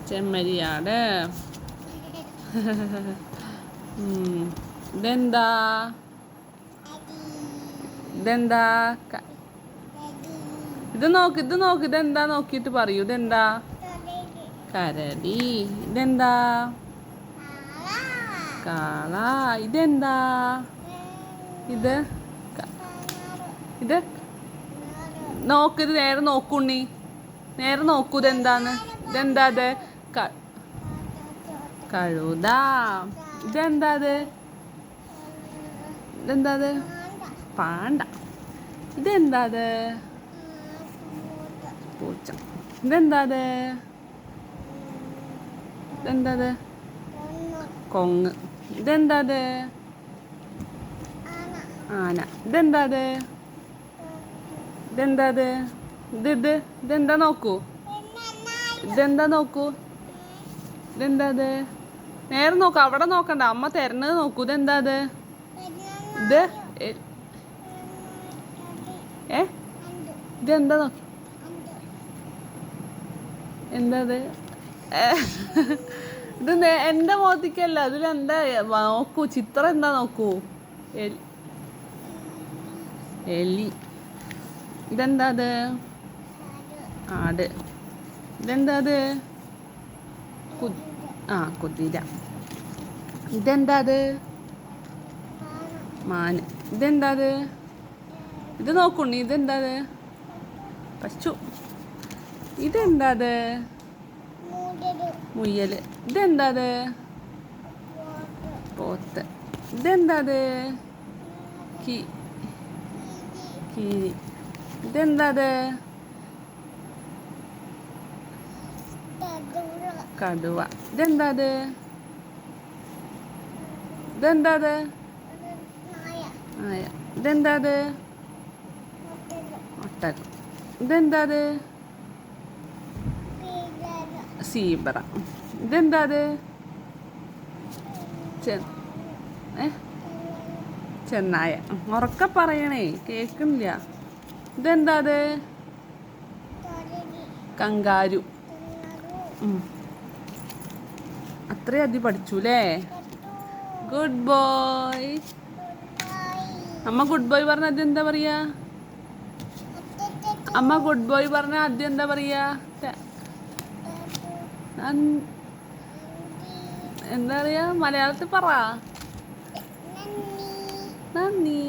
ചെമ്മരിയാട്. ഇതെന്താ? ഇതെന്താ? ഇത് നോക്ക്, ഇത് നോക്ക്. ഇതെന്താ നോക്കിയിട്ട് പറയൂ. ഇതെന്താ? കരടി. ഇതെന്താ? കാള. ഇതെന്താ? ഇത് ഇത് നോക്ക്. ഇത് നേരെ നോക്കുണ്ണി. നേരെ നോക്കൂ. ഇതെന്താന്ന്? ഇതെന്താ? അത് കഴുത. ഇതെന്താ? അത് ഇതെന്താ? അത് പാണ്ട. ഇതെന്താ? അത് പൂച്ച. ഇതെന്താ? അത് ഇതെന്താ? അത് കൊങ്ങ്. ഇതെന്താ? അത് ആന. ഇതെന്താ? അത് ഇതെന്താ? അത് ഇതെന്താ നോക്കൂ. ഇതെന്താ നോക്കൂ. ഇതെന്താ? അത് നേരെ നോക്കൂ. അവിടെ നോക്കണ്ട. അമ്മ തരണത് നോക്കൂ. ഇതെന്താ? അത് ഇത് ഇതെന്താ നോക്കി. എന്താ? അത് ഇത് എൻ്റെ മോത്തിക്കല്ല. അതിലെന്താ നോക്കൂ. ചിത്രം എന്താ നോക്കൂ. എലി. ഇതെന്താ? അത് ആട്. ഇതെന്താ? അത് കുതിര. ഇതെന്താ? അത് മാന്. ഇതെന്താ? അത് ഇത് നോക്കുണ്ണി. ഇതെന്താ? അത് പശു. ഇതെന്താ? അത് മുയല്. ഇതെന്താ? അത് പോത്ത്. ഇതെന്താ? അത് കീരി. ഇതെന്താ? അത് കടുവ. ഇതെന്താ? അത് ഇതെന്താ? അത് നായ. ഇതെന്താ? അത് ഒട്ടകം. ഇതെന്താ? അത് സീബ്ര. ഇതെന്താ? അത് ചെന്നായ. ഉറക്കെ പറയണേ, കേൾക്കുന്നില്ല. ഇതെന്താ? അത് കങ്കാരു. അത്രയും അതി പഠിച്ചുല്ലേ. Good boy. അമ്മ ഗുഡ് ബോയ് പറഞ്ഞ ആദ്യം എന്താ പറയാ? അമ്മ ഗുഡ് ബോയ് പറഞ്ഞ ആദ്യം എന്താ പറയാ? എന്താ പറയാ? മലയാളത്തിൽ പറ. നന്ദി.